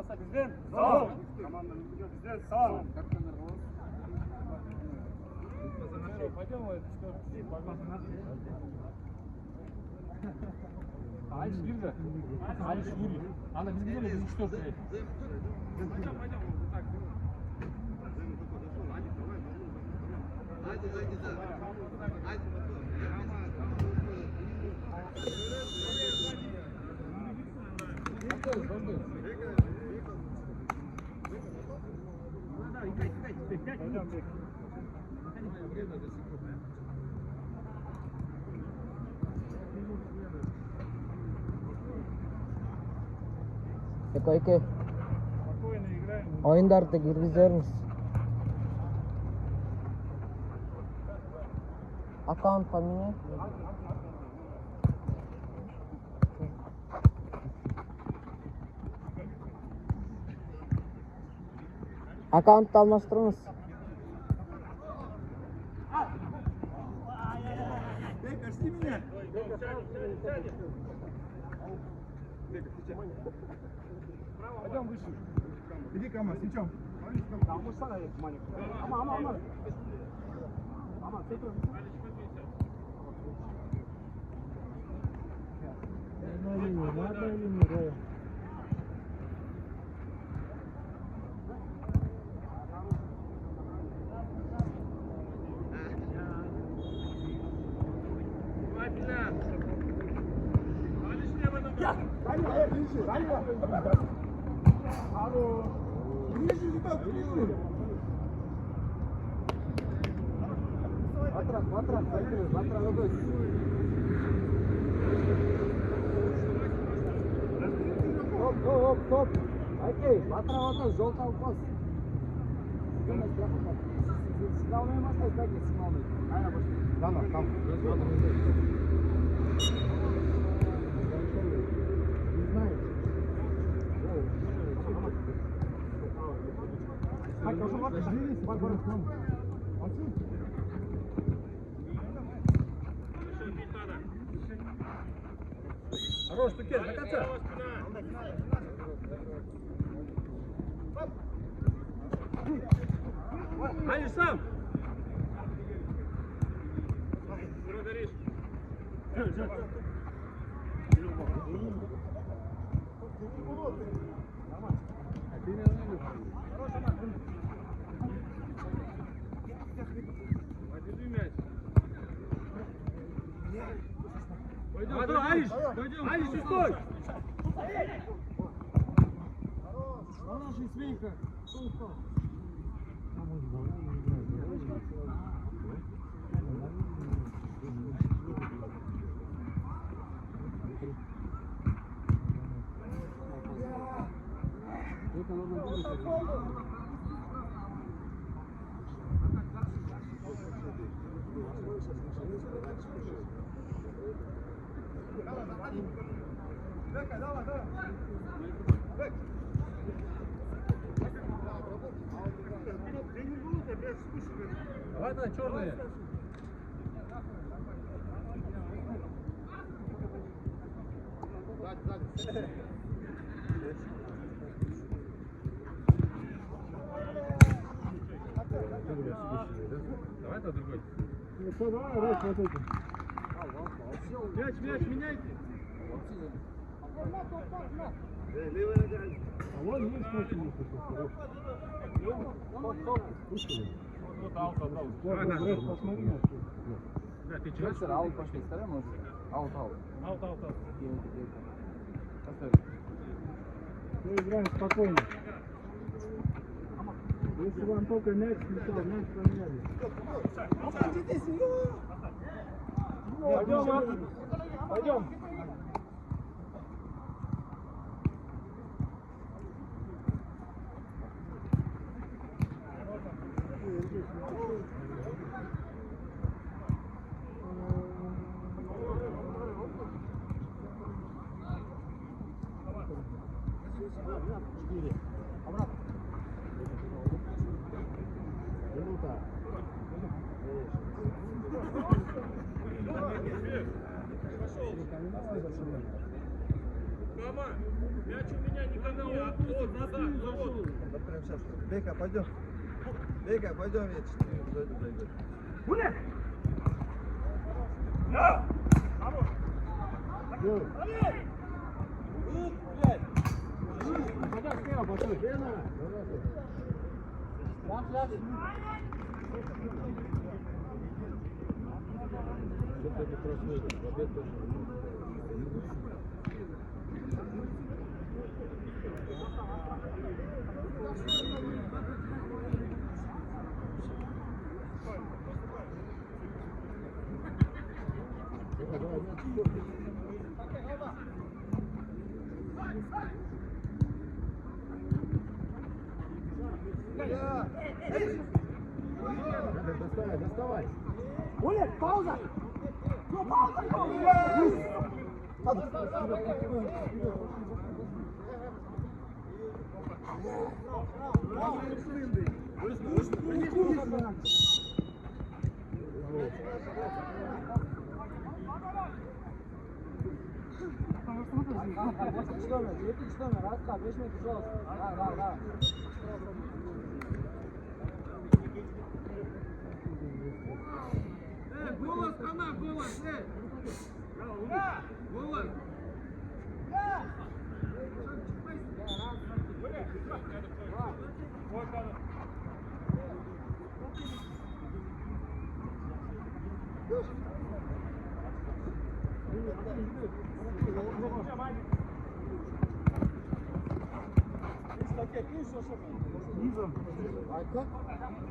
Masa bizden. Sağ ol. Команда bizden sağ ol. Пойдем в Алиш girdi. Алиш Юрий. Ана biz gidelim biz 4 liraya. Пойдем. Так. Koyke. Oyunlarda girgizer misin? Аккаунт поменяй. Аккаунтты алмастырыңыз. Пойдем выше. Иди ко мне, с чем? Стоп. Окей, батыра жол талпас. Сигнал наймастай, так и сигнал. Там. Не знаю. Хорош, Тукель, до конца. Алиш сам. Алиш, стой! Хороший свинка. Давай, давай, черные. Давай то другой. Ну что, давай, раз вот эти. Мяч, меняйте. А вон есть очень вот аут. Посмотри. Да, ты чего? Аут пошли, ставим, может? Аут. Мы играем спокойно. Если вам только мяч слетел, мяч поменяли. Пойдем. Рома, мяч у меня не ко мне, а вот назад, вот. Вот прям сейчас. Бека, пойдем. Бека, пойдем, я 4 сзади зайду. Доставай. Оля, пауза! Голос, она, голос, голос. А как?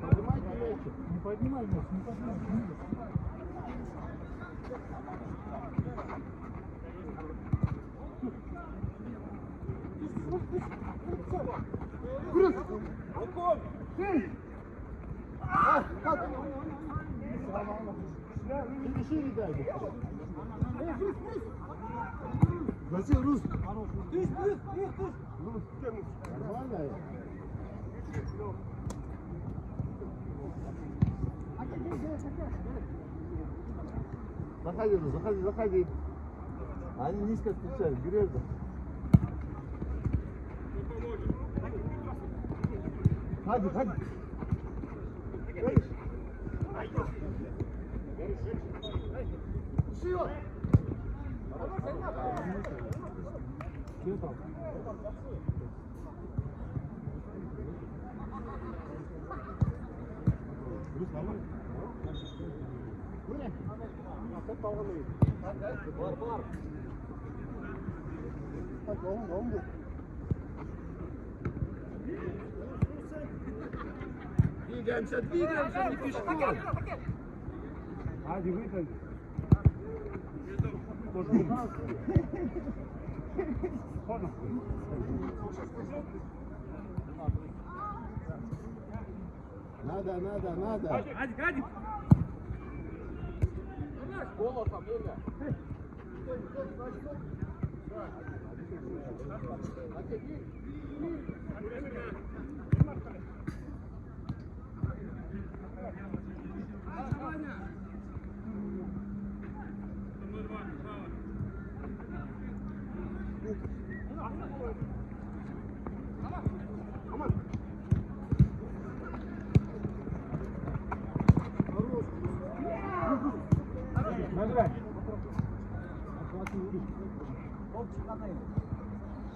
Поднимайте яйца. Не поднимай мяч, не поднимай. Шире дай. Зачем Рус? Нормально. Заходи, заходи, заходи. Они низко встречают, Грезда. Ходи, ходи. Что там? Двигаемся, двигаемся, не пешком. Ади, выходи. Надо, надо, надо. Адик, Адик. Голосом, Илья.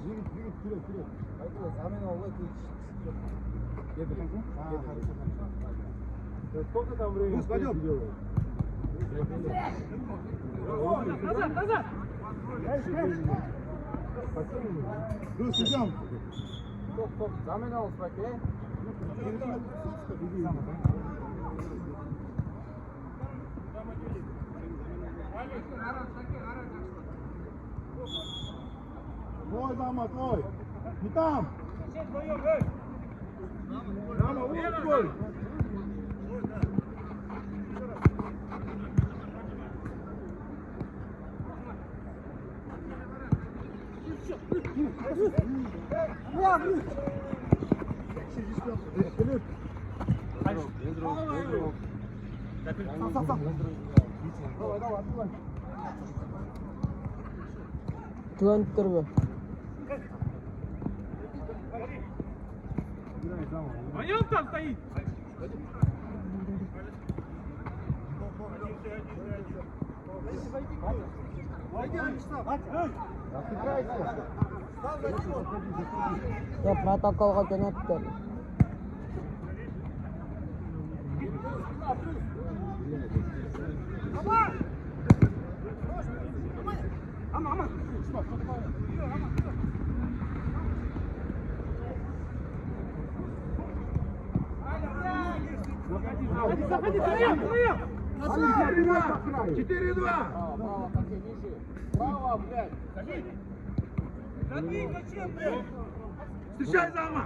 Двигать вперед, вперед. Сколько там времени? Пойдем. Назад, назад. Рус, идем. Стоп, стоп, замена olsun bakayım. Твой, Дама, твой. Не там. Дама, вот твой. Tuan terus. А не он там стоит. Protokolga jo'natdi. Заходи, втроем. 4-2. Право, Катя, ниже. Право, блядь. Забей, зачем, блядь? Встречай зама.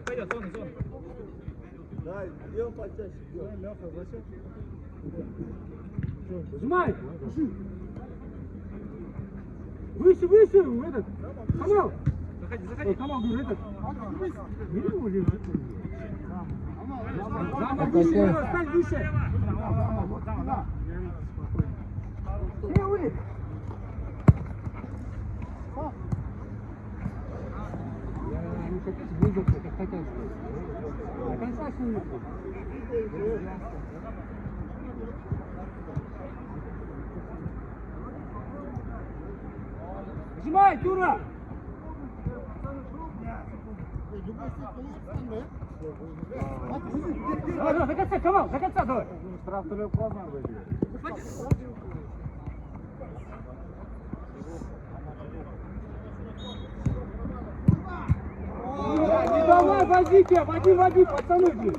Пойдет, зона. Сжимай! Выше, выше! Этот! Камал! Заходи. Камал, говорю, этот! Бери его, лежит. Зама, выше, стань выше! Ули! Не хотите выиграть, как хотят. До конца с ними. Сжимай, Тура! Давай, до конца, Камал, до конца давай! Штраф только поздно выйдет. Не давай, водите, води, пацаны, блин!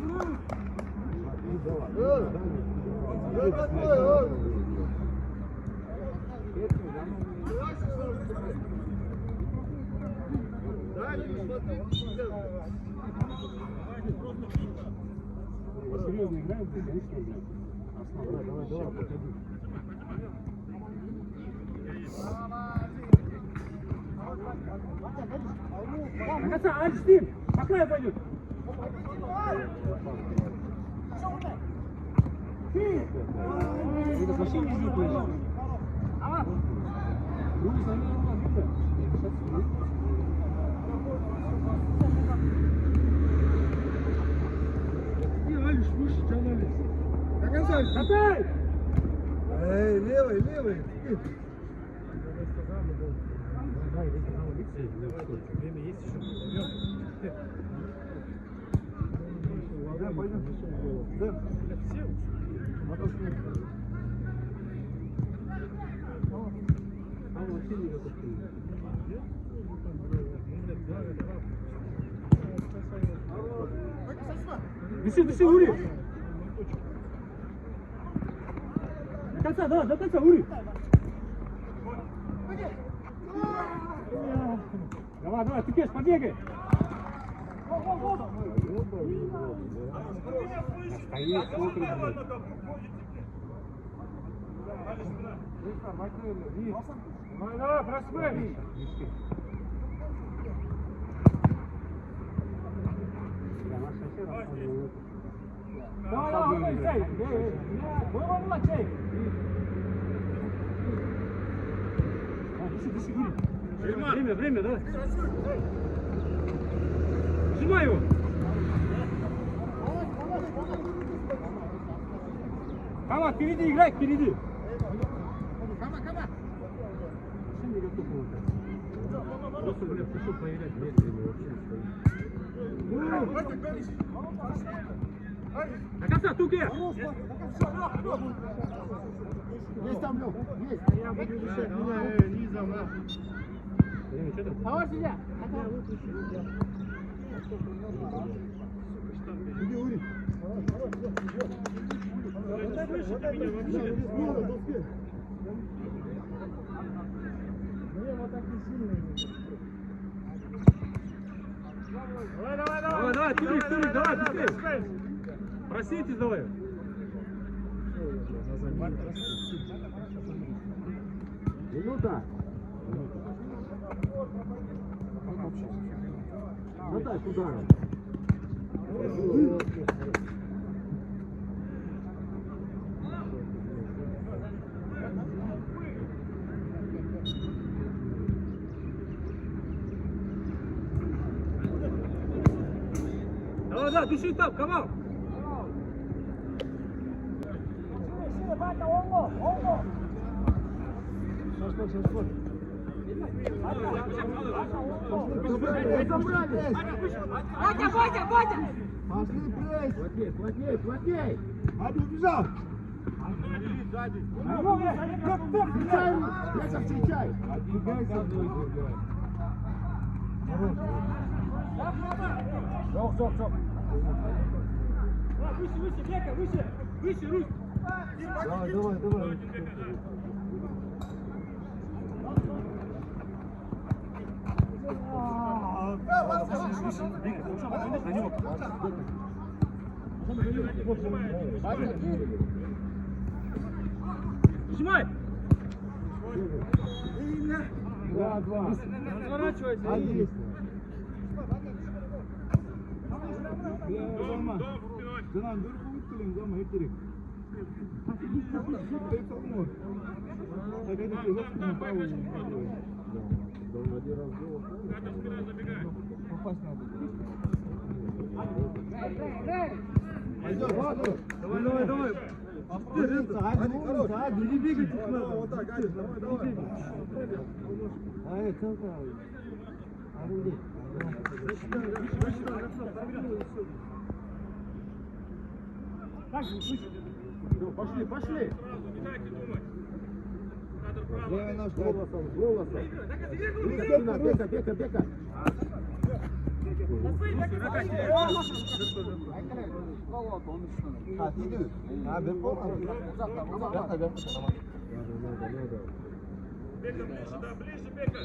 Серьезно играем, ты конечно, давай, подходи. До конца, Алекс, Тим, по краю пойдет. Это вообще не видно. Руки сами не видно. Алиш, выше, чем Алекс. До конца, Алекс. Эй, левый. Время есть еще. Да, пойдем. Да. Все. Вообще не готов. Дыши, Ури. До конца, Ури. Давай, ты пеш, побегай! Стоит, смотрит, блядь. Давай, просмей! Давай, чай! Давай, чай! Дыши, Юрий! Время, давай! Сжимай его! Кама, впереди играй, впереди! Кама! Вообще не готов был. Просто, блядь, пришел проверять, медленно вообще стоит. До конца, Туке! Есть там, Лёв, есть! Я буду решать, меня низом, нахуй! Что там? Давай сюда! Иди, Ури! Вот так не сильно. Давай, Турик, давай, быстрее. Проситесь давай. Минута. Задай туда. Давай, души там, Камал. Батя! Пошли пресс! Плотней! Ади убежал! Встречай! Отбегайся! Стоп! Выше, Бека, выше, Русь. Давай! Нажимай. Два. Разворачивайся. Есть. Canan dur kovuttun zaman heptirik. Hep olmuyor. Hadi de yok mu право. Да, один раз сделал. Попасть надо. Пойдёт, ладно. Давай. Сади, не бегайте. Вот так, Ади, давай. Ай, целка. Аруди. Пошли. Левый нож голосом. Бека. Ближе, Бека.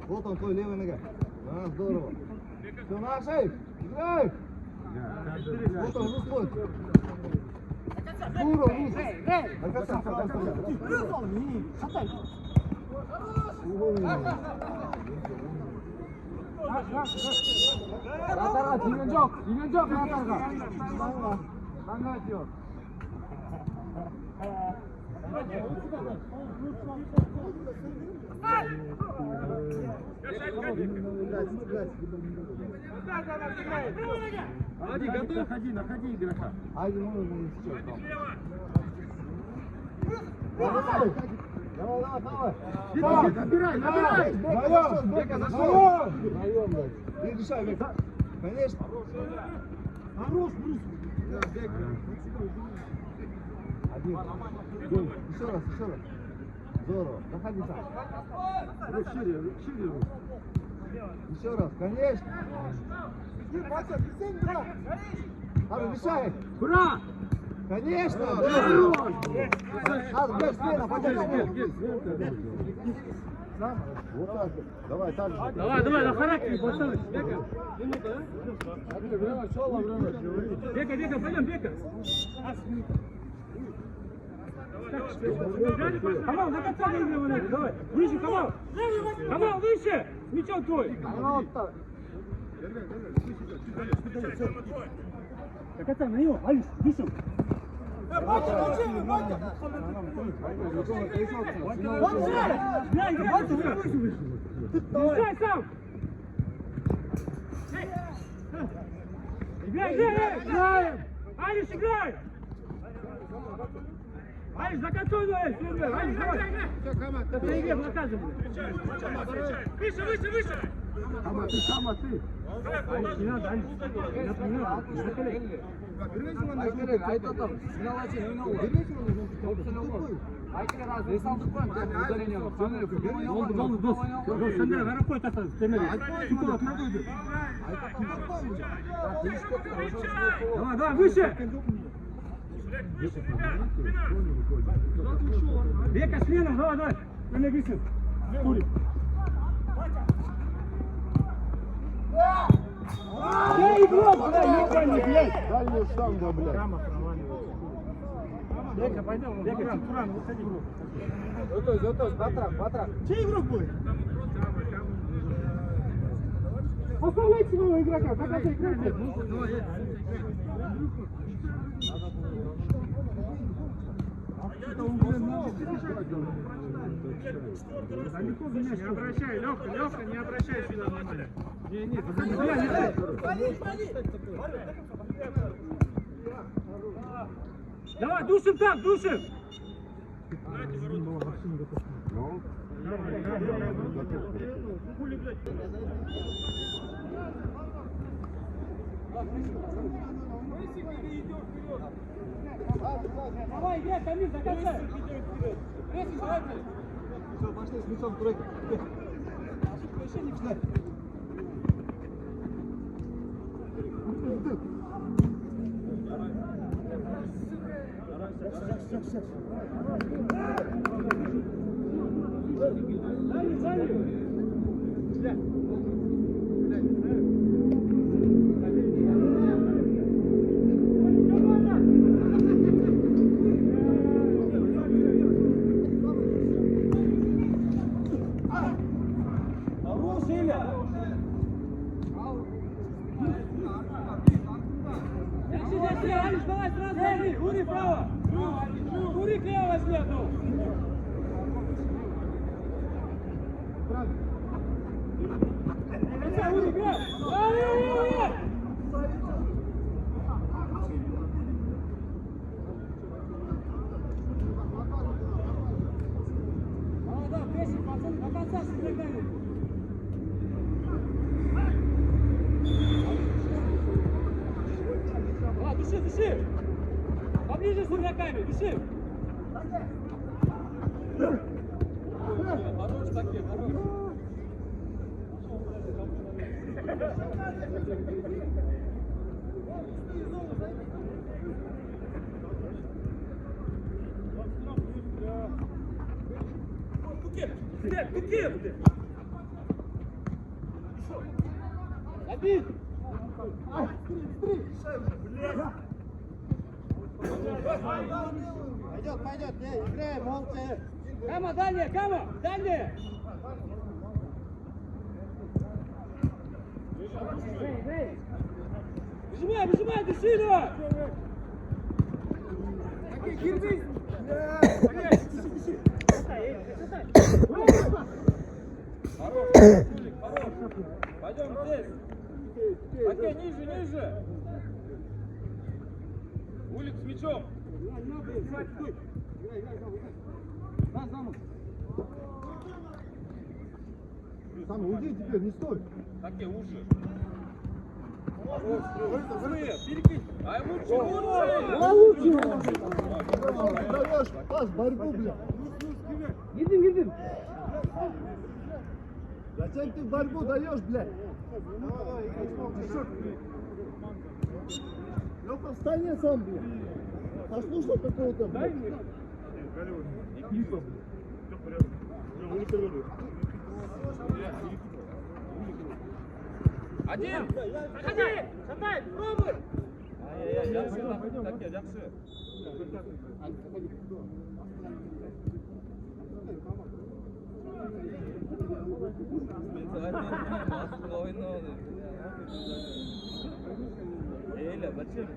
Вот он, твой левая нога. Здорово. Все, наши, играй! Вот он, Руслан. Здорово, До конца. Натарға, тиген жоқ, Натарға. Таңға өтіyor. Ади, готов? Находи игрока. Айди, можно сейчас. Давай. Набирай. Бека, нашел. Ты решай, Бека. Конечно. Хорош, Брус. Бека. Один. Еще раз. Здорово. Проходи там. Шире. Еще раз, конечно. Решай. Ура! Конечно! Надо, без смена, вот так. Давай, так же. Давай, на характере, пацаны. Бека, пойдем, Бека. Камал, до конца не играй, давай. Выше, Камал. Камал, выше. Мячом твой. До конца, на него, Алис, выше. Играй сам! Играем! Алис, играй! Алис, за концом играй! Алис, давай! Да ты играй, наказывай! Выше! Сама ты. Алис, не надо, Алис! Не надо! Давай, выше! Бека, смена, давай! Агрессив! Турик! Где игрок, блядь, ебаный, блядь? Дальняя штанга, блядь. Дека, пойдем, Туран, выходи. Готовь, Батрак. Чей игрок будет? Оставляйте своего игрока, как это играет? Не обращай, Лёвка, не обращай сюда внимания. Давай, душим так, душим! Давай, иди, Камиль, до конца! Прессинг, давайте! Все, пошли с мячом в тройку. Давай, сразу возьми! Ури вправо! Ури клево возьми одну! Ури, играй! Да, прессинг, пацаны, до конца сыграли! Дыши! Поближе с игроками, дыши! Хорош такие, хорош! Туки! Забей! Пойдет, не, играем, молча. Кама, дальняя! Выжимай, дыши, давай! Кирби! Хорош! Пойдем здесь! Окей, ниже! Улик с мячом! Сам уйди теперь, не стой. Какие уши? Перекинь! А лучше! Даешь пас, борьбу, блядь. Гидим! Зачем ты борьбу даешь, блядь? Лёха, встань сам, блядь. Послушал какого-то, блядь. Один! Проходи! Шатай, пробуй! Жақсы. Eyle, bacım.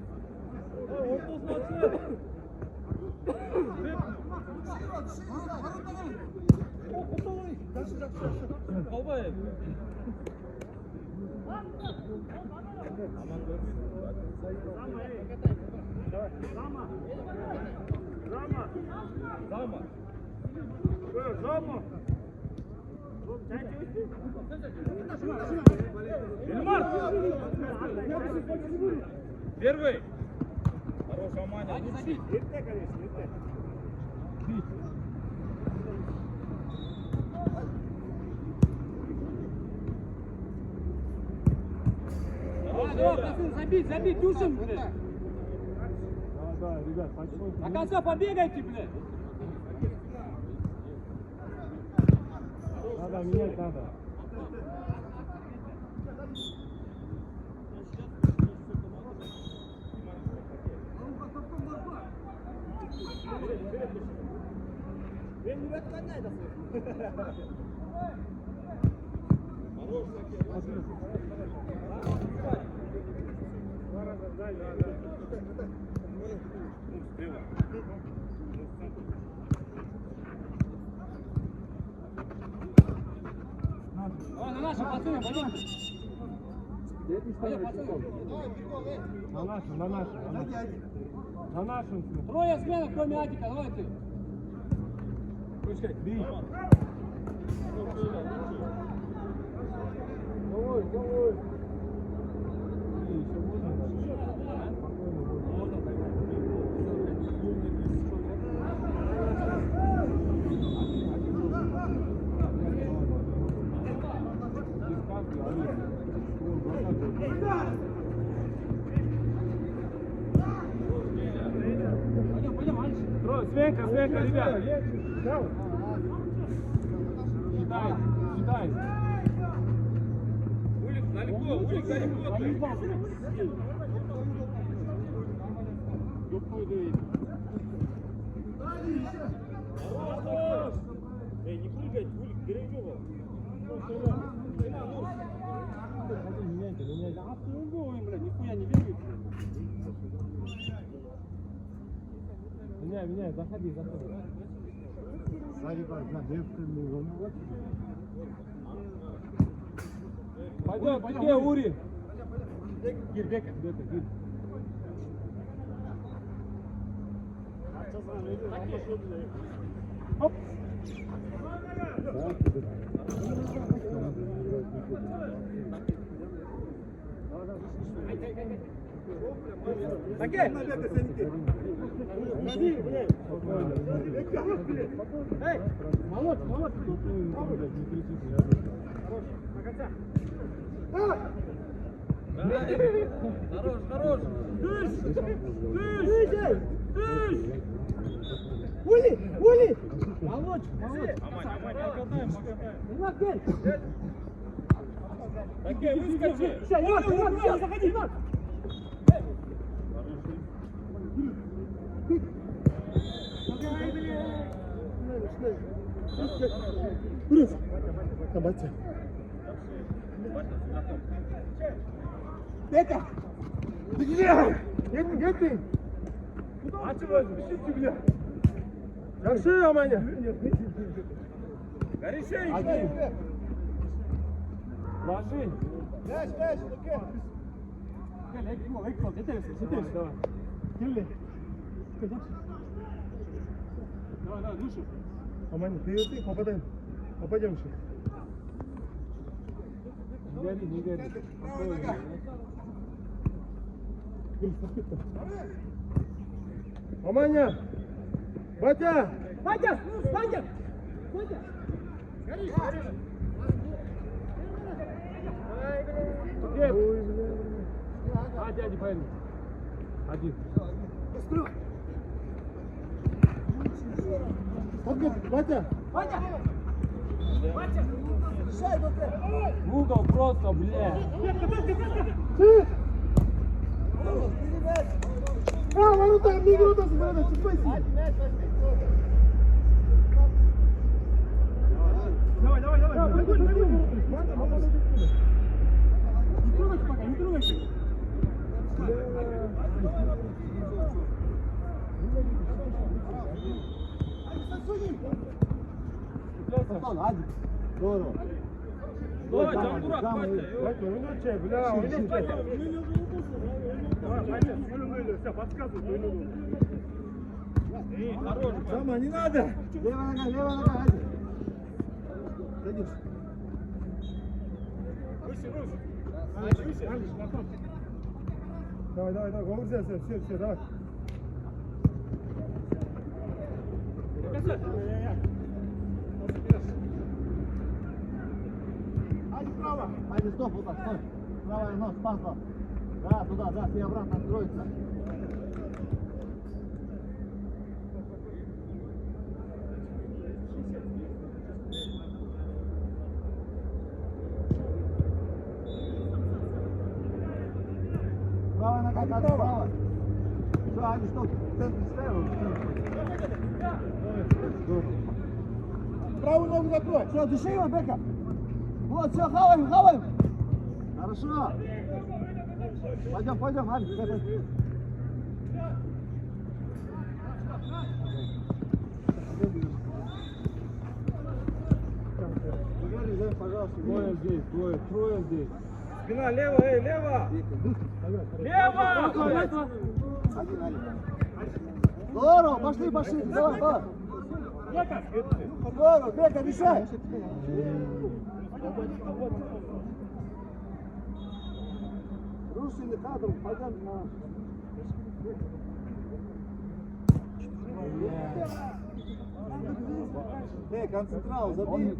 Kovayım. Зама! Первый. Хорошая Маня. Давай, забить, душим, блядь. Да, ребят, подходим. До конца побегайте, блядь. Надо менять, надо. Давай, на наши, пацаны, пойдем. Пойдем, пацаны. На нашу, на нашу. На нашу. Трое сменов, кроме Адика, давай ты. Пускай, бей. Давай, давай. Еще можно? Пойдем, пойдем, Альш. Трой, свенка, свенка, ребята. Считай, считай. Улик далеко, Улик далеко. Эй, не прыгай, Улик, бережёва. Меняйте, меняйте. Да ты угол им, блядь, нихуя не бегает. Меняй, меняй, заходи, заходи. Пойдем, где Ури? Гир, Бека, Бека, Гир. Оп. Окей. Эй, молодец, молодец. Хорош, хорош. Ули, Ули. Молодец, молодец. Окей, выскочи. Все, Иван, заходи, Иван. Бека. Где ты? Açı bırakın, bile. Yaxşı amanya. Горячей. Hadi. Ложи. Давай. Келли. Давай, давай, душу. Амanya, ты попадаем. Попадем еще. Не гори, не гори. Амanya. Батя. Вадя, Вадя, Вадя. Кеп. Hadi hadi bayılın. Hadi. Hadi Батя. Вадя. Вадя. В угол просто, бля. Ворота, не ворота, надо, чипайся. Давай, давай, давай. Не трогайте пока, не трогайте. Hadi. Doğru. Давай, Жангурат, Батя, уйнуть, бля, уйнуть. Батя, все, подсказывай. Эй, хорош. Сама, не надо. Левая нога, hadi. Садись. Давай, давай, давай, голову взял, все, давай. Hadi право. Hadi стоп, вот так, стой. Правая нос, пахла. Да, туда, да, все обратно откроется. Правая нога, Hadi надо право. право. Все, Да, они что, в центре ставят? Правую ногу закрой. Все, дыши его, Бека. Вот, все, хаваем, хаваем. Хорошо. Пойдем, пойдем, Али. Пожалуйста, Двое здесь, двое, трое здесь. Спина лево, лево! Лево! один, один. Здорово, пошли, пошли, давай, давай. Здорово, Бека, мешай. Русский кадр, пойдем на... Концентрал, забей.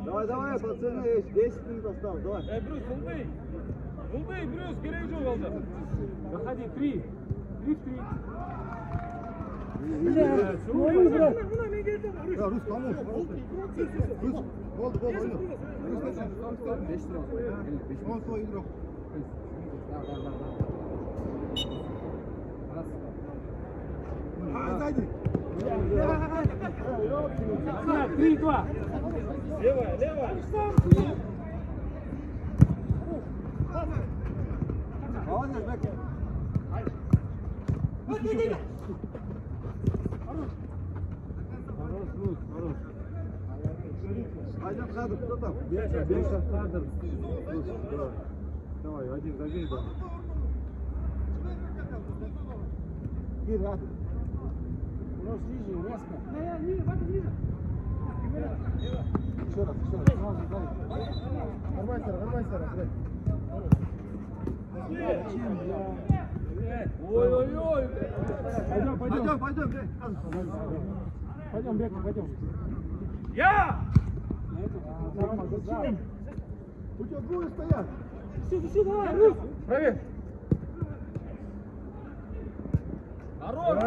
Давай, давай, пацаны, 10 минут осталось, давай. Брюс, улбей! Улбей, Брюс, керек жоқ алда. Заходи, 3. 3-3. Да, Рус, помощь. Рус, болды, болды, он свой игрок. Зайди. 3-2. Лево, лево! Молодец, Бека. Хорош, Рус, хорош. Пойдем, кадр, кто там? Беша, кадр. Давай, один забей, да. Гир, а? Рус, ниже, резко. Еще раз. Нормально, блядь. Ой-ой-ой! Пойдем, Пойдем, Пойдем, Бека, пойдем. Я! У тебя двое стоят. Сюда, Рус. Проверь! Хорош,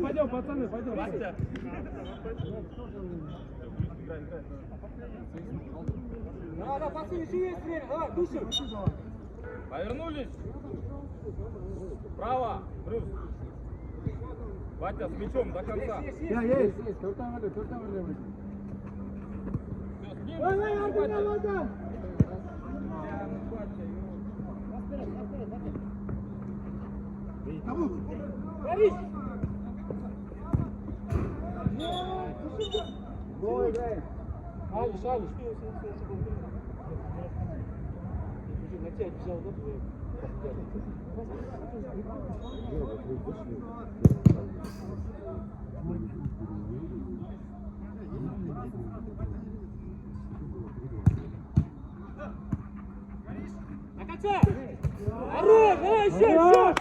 Пойдем, пацаны, пойдем. Вася! Да, пацаны, еще есть время, давай, души. Повернулись! Право, Брюс! Батя, с мячом до конца! Есть. Все, с ним! Батя. Гол играем. Алиш. Хорош,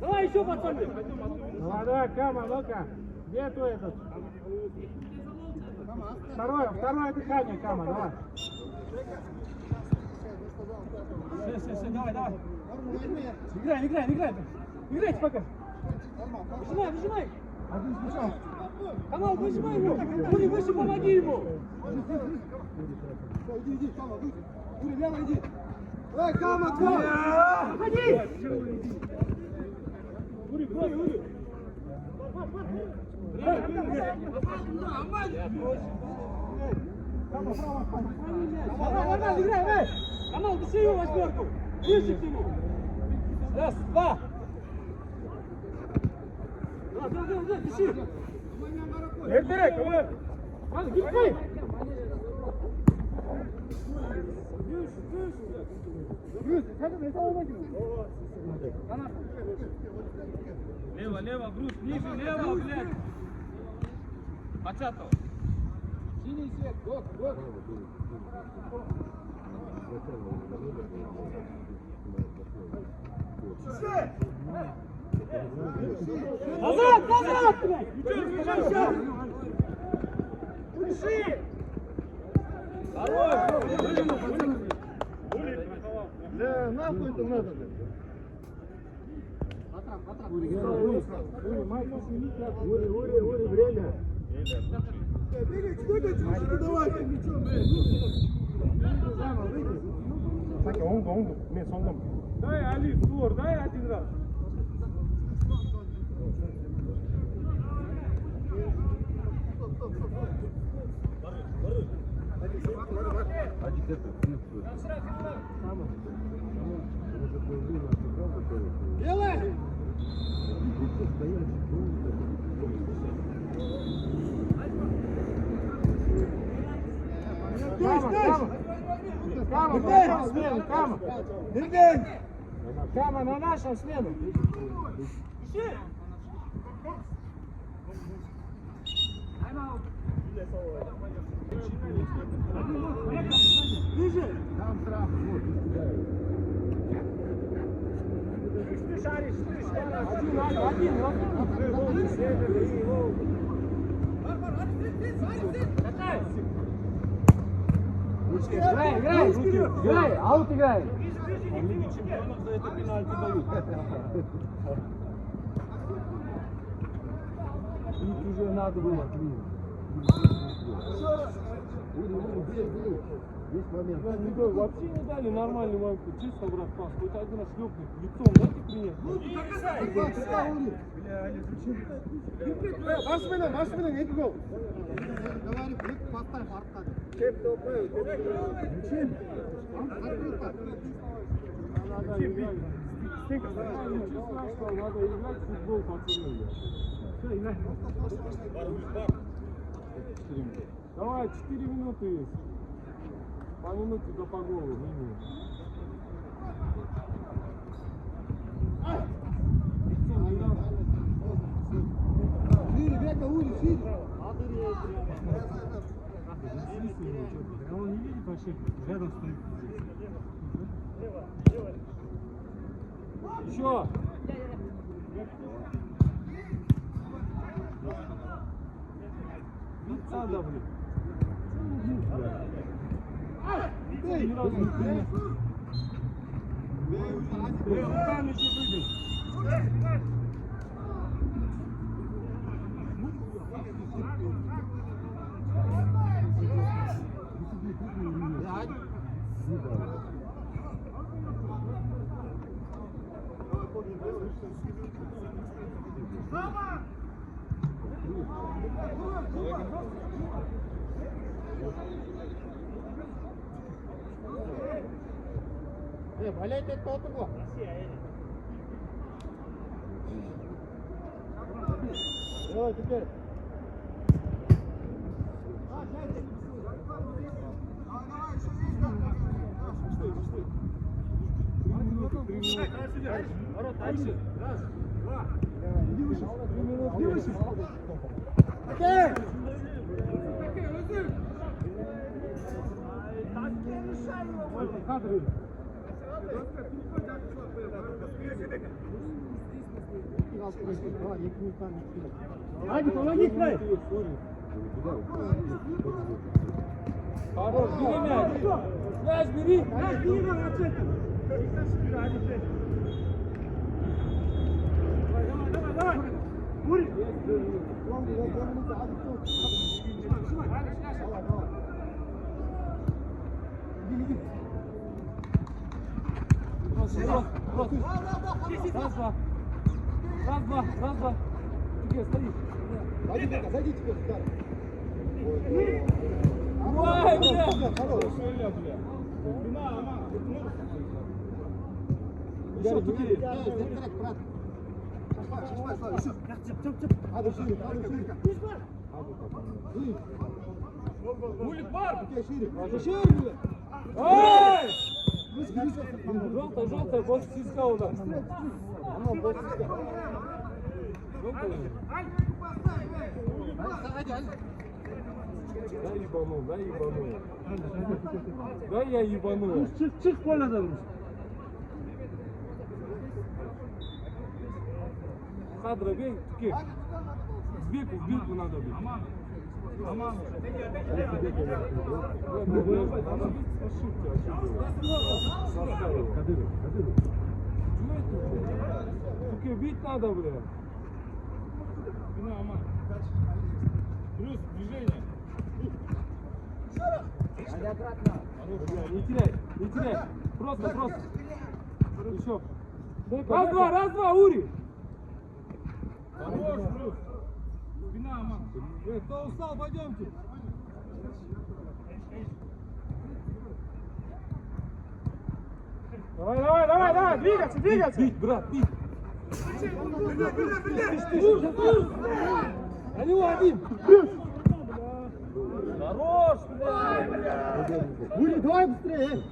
давай еще, пацаны. Давай, Кама, ну-ка. Где твой этот? Второе дыхание, Кама, давай. Все, давай. Играй. Играйте пока. Выжимай. Один смешал. Камал, выжимай его. Ури, выше, помоги ему. Иди, Кама, выше. Ури, лево иди. Эй, Кама, твой! Ходи. Ури. Кама, право. Нормально, играй. Камал, дыши его восьмерку. Выше к нему. Раз, два. Да, дыши. Вперед, давай! Ладно, гибкой. Лево, Брюс, ниже, лево, блядь! Початал! Синий свет, год. Назад, блядь! Дыши! Хорош! Да, нахуй это надо, блядь. Ури, Майк, Ури. время. Саке, оңды, мен соңдамын. Дай, Али, суыр, дай один раз. Делай! Кама на нашу смену. Играй, аут играй. За это пенальти дают. Их уже надо было. Есть момент. Вообще не дали нормальный момент. Чисто, брат, пас. Хоть один раз шлепнуть лицом, дайте принять. Басмена, не гол. Говори, поставь артак. Надо играть в футбол, пацаны. Все, играй. Давай, 4 минуты есть. По минуте до по голу, минимум. Шире, Бека, Ури, шире. Он не видит вообще, рядом стоит. Еще! Надо, блин. Ни разу не принял. Руками еще выиграл. Валяйте это отыгла. Давай теперь. Haydi помоги, Край! Хорош, бери мяч! Мяч бери! Мяч бери, давай! Ури! Раз, два. Теперь стоишь. Зайди теперь сюда. Ой, бля! Еще тугее. Улик бар! Ой! Желтая, после циска удар. Дай ебанул. Дай я ебанул. Çık полядан. Кадра бей, туке. Сбегу надо бить. Аман. Туке бить надо, бля. Аман. Плюс движение. Не теряй, не теряй. Просто. Еще. Раз-два, Ури. Хорош, плюс. Спина, мам. Кто устал, пойдемте. Давай, двигаться. Бить, брат, бить. На него один. Хорош, блядь. Ури, давай быстрее.